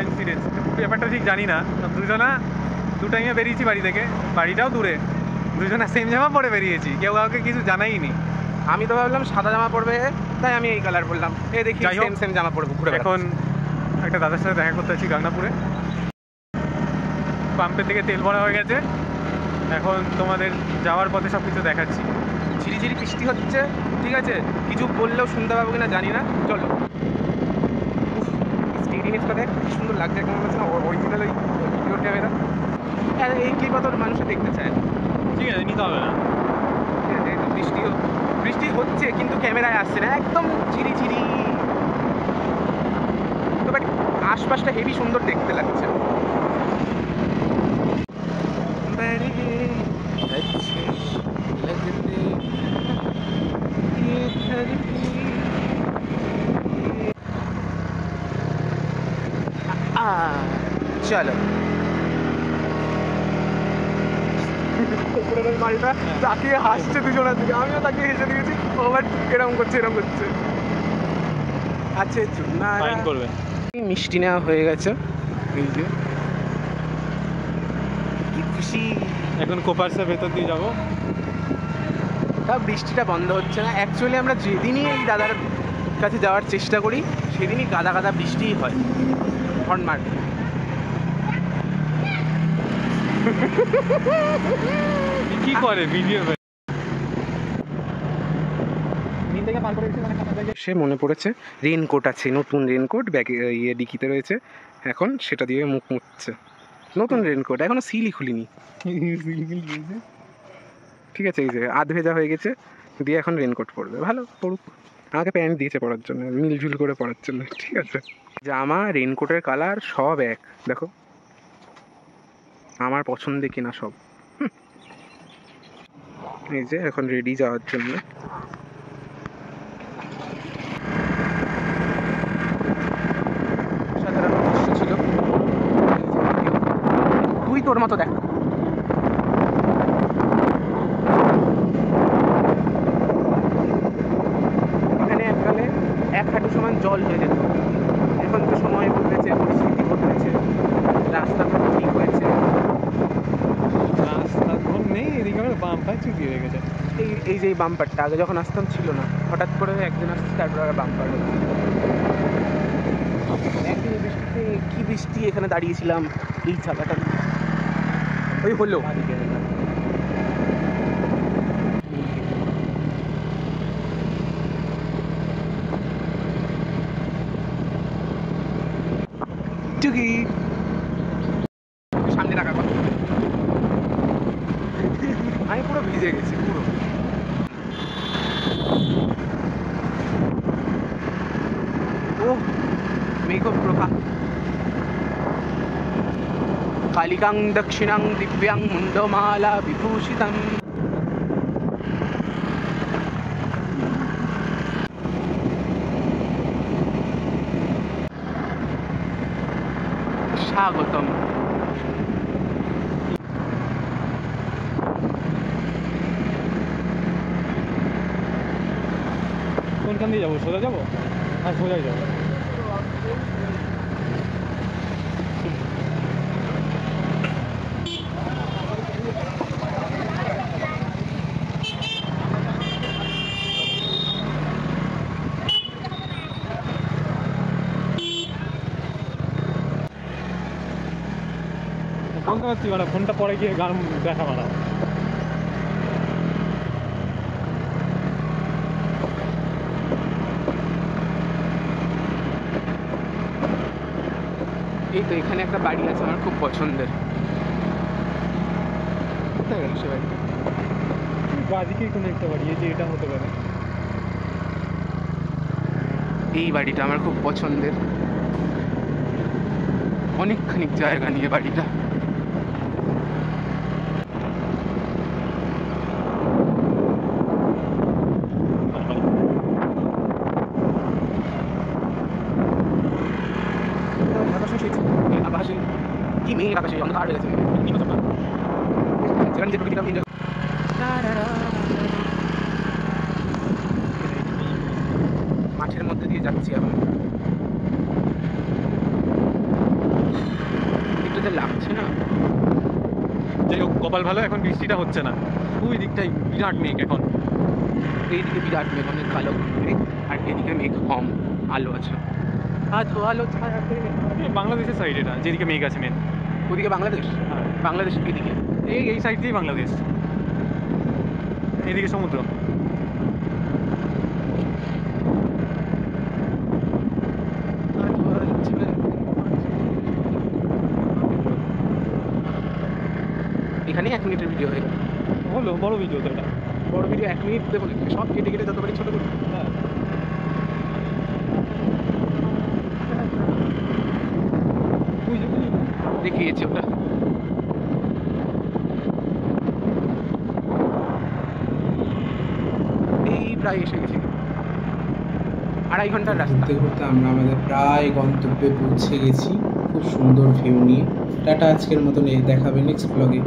Coincidence, ব্যাপারটা ঠিক জানি না। দুজনা দু টাইমে বেরিয়েছি বাড়ি থেকে, বাড়িটাও দূরে, দুজনা সেম জামা পরে বেরিয়েছি, কেউ কাউকে কিছু জানাইনি। আমি তো ভাবলাম সাদা জামা পরবে, তাই আমি এই কালার পরলাম। এই দেখি সেম সেম জামা পরবো ঘুরে। এখন একটা দাদার সাথে দেখা করতে আছি গাংনাপুরে। পাম্পের থেকে তেল ভরা হয়ে গেছে, এখন তোমাদের যাওয়ার পথে সব কিছু দেখাচ্ছি। ঝিরিঝিরি বৃষ্টি হচ্ছে, ঠিক আছে, কিছু বললেও শুনতে পাবো কিনা জানি না। চলো। স্টেডিয়ামটা দেখ কি সুন্দর লাগছে, কেমন লাগছে না অরিজিনাল ওই ভিডিও ক্যামেরা। এই ক্লিপ তো মানুষে দেখতে চায়। ঠিক আছে, নিতে হবে না। ঠিক আছে, বৃষ্টি হচ্ছে কিন্তু ক্যামেরায় আসছে না, একদম ঝিরিঝিরি। তো বাট আশপাশটা হেভি সুন্দর দেখতে লাগছে। চলো উপরের মালটা তাকিয়ে হাসছে দুজনের দিকে, আমিও তাকিয়ে হেসে দিয়েছি। ও আবার এরকম করছে। আচ্ছা ফাইন করবে। মিষ্টি নেওয়া হয়ে গেছে, এই যে কি খুশি। এখন কোপার্সের ভেতর দিয়ে যাবো। তা বৃষ্টিটা বন্ধ হচ্ছে না। অ্যাকচুয়ালি আমরা যেদিনই এই দাদার কাছে যাওয়ার চেষ্টা করি সেদিনই গাদা গাদা বৃষ্টিই হয়। হর্ন মার কি করে ভিডিও? সে মনে পড়েছে রেনকোট আছে, নতুন রেনকোট ব্যাগে ডিকিতে রয়েছে, এখন সেটা দিয়ে মুখ মুছছে। নতুন রেনকোট, এখনো সিলই খুলিনি। ঠিক আছে, এই যে আধ ভেজা হয়ে গেছে, দিয়ে এখন রেনকোট পরবে। ভালো পড়ুক, আমাকে প্যান্ট দিয়েছে পরার জন্য, মিলঝুল করে পরার জন্য। ঠিক আছে, জামা রেনকোটের কালার সব এক, দেখো আমার পছন্দে কিনা সব। এই যে এখন রেডি যাওয়ার জন্য। সাধারণ দৃশ্য ছিল, তুই তোর মতো দেখ। এখানে এককালে এক হাঁটু সমান জল হয়ে যেত, এখন তো সময় বদলেছে, পরিস্থিতি বদলেছে, রাস্তাঘাট ঠিক হয়েছে। রাস্তাঘাট নেই এদিকে, আমার বাম্পার চুকিয়ে রেখেছে। এই যে বাম্পারটা আগে যখন আসতাম ছিল না, হঠাৎ করে একদিন আসছে, তারপর আর বাম্পার হচ্ছে। একদিন বৃষ্টিতে কি বৃষ্টি, এখানে দাঁড়িয়েছিলাম এই জায়গাটা, ওই হলো টুকি সামনে রাখার কথা। আমি পুরো ভিজে গেছি পুরো। ও মেঘপ্রভা, কালিকাং দক্ষিণাং দিব্যাং মুন্ডমালা বিভূষিতম। স্বাগতম। কোনখান দিয়ে যাবো? সোজা যাবো? হ্যাঁ, সোজাই যাবো। বলতে পারছি মানে ফোনটা পরে গিয়ে গান দেখা মারা। এই তো এখানে একটা বাড়ি আছে আমার খুব পছন্দের। কোথায় গেল সে বাড়ি? বাদিকেই কোনো একটা বাড়ি, এই যে এটা হতে পারে। এই বাড়িটা আমার খুব পছন্দের, অনেকখানি জায়গা নিয়ে বাড়িটা। কি মেয়ে আকাশে অন্ধকার হয়ে গেছে, সেখানে যে প্রকৃতিটা enjoy। মাঠের মধ্যে দিয়ে যাচ্ছি এখন। কপাল ভালো, এখন বৃষ্টিটা হচ্ছে না। ওই দিকটাই বিরাট মেঘ এখন। এইদিকে বিরাট মেঘ, অনেক কালো মেঘ, আর এদিকে মেঘ কম, আলো আছে। আলো ছায়াতে। বাংলাদেশের সাইড এটা, যেদিকে মেঘ আছে মেন। ওদিকে বাংলাদেশ? হ্যাঁ, বাংলাদেশ এদিকে? এই সাইড দিয়েই বাংলাদেশ, এদিকে সমুদ্র। এখানেই 1 মিনিটের ভিডিও হয়ে গেল। হলো বড় ভিডিও তো এটা। বড় ভিডিও 1 মিনিট দেবো নাকি? সব কেটে কেটে যত পারি ছোট করি। হ্যাঁ, দেখিয়েছি ওটা। এই প্রায় এসে গেছি, 2.5 ঘন্টার রাস্তা। ঘুরতে ঘুরতে আমরা আমাদের প্রায় গন্তব্যে পৌঁছে গেছি, খুব সুন্দর ভিউ নিয়ে। টাটা, আজকের মতন দেখাবে নেক্সট ব্লগে।